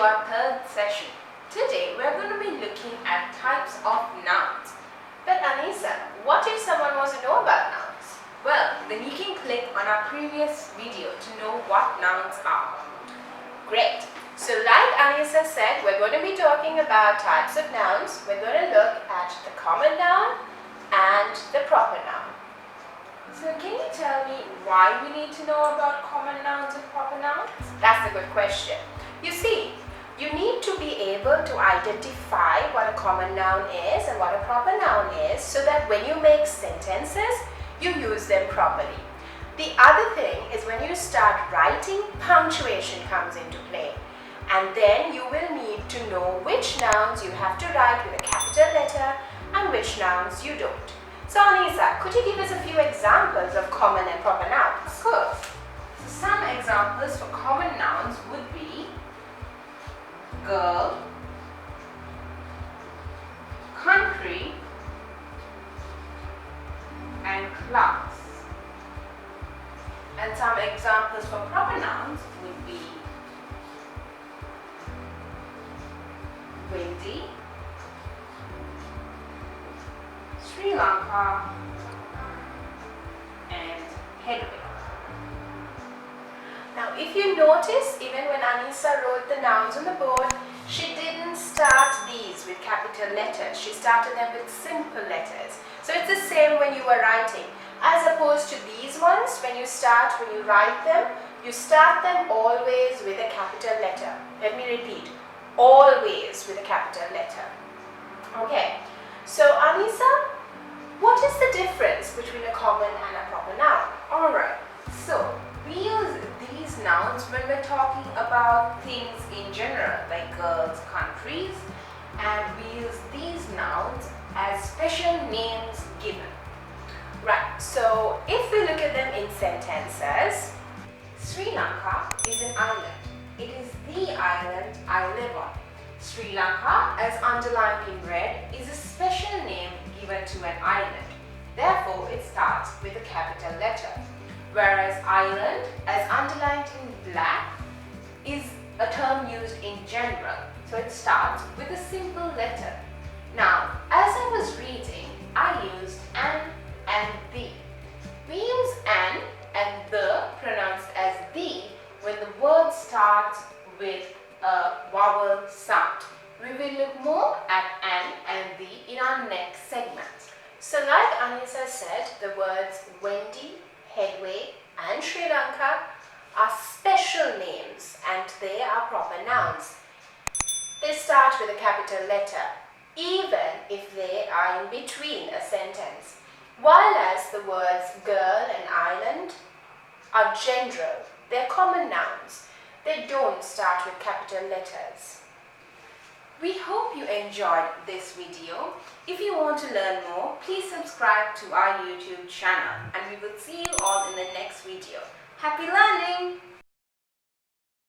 our third session. Today we're going to be looking at types of nouns. But Anisa, what if someone wants to know about nouns? Well, then you can click on our previous video to know what nouns are. Great. So like Anisa said, we're going to be talking about types of nouns. We're going to look at the common noun and the proper noun. So can you tell me why we need to know about common nouns and proper nouns? That's a good question. You see, you need to be able to identify what a common noun is and what a proper noun is so that when you make sentences, you use them properly. The other thing is when you start writing, punctuation comes into play. And then you will need to know which nouns you have to write with a capital letter and which nouns you don't. So Anisa, could you give us a few examples of common and proper nouns? Of course. So some examples for common nouns would be girl, country, and class. And some examples for proper nouns would be windy, Sri Lanka, and Headway. Now if you notice, even when Anisa wrote the nouns on the board, she didn't start these with capital letters. She started them with simple letters. So it's the same when you were writing. As opposed to these ones, when you write them, you start them always with a capital letter. Let me repeat, always with a capital letter. Okay, so Anisa, what is the difference between a common and a proper noun? Alright, so we use these nouns when we're talking about things in general, like girls, countries, and we use these nouns as special names given. Right, so if we look at them in sentences, Sri Lanka is an island. It is the island I live on. Sri Lanka, as underlined in red, is a special name given to an island. Therefore, it starts with a capital letter. Whereas island, as underlined in black, is a term used in general. So it starts with a simple letter. Now, as I was reading, I used an and the. We use an and the pronounced as the when the word starts with a vowel sound. We will look more at an and the in our next segment. So like Anisa said, the words Wendy, Headway and Sri Lanka are special names and they are proper nouns. They start with a capital letter, even if they are in between a sentence. While as the words girl and island are general, they're common nouns. They don't start with capital letters. We hope you enjoyed this video. If you want to learn more, please subscribe to our YouTube channel and we will see you all in the next video. Happy learning!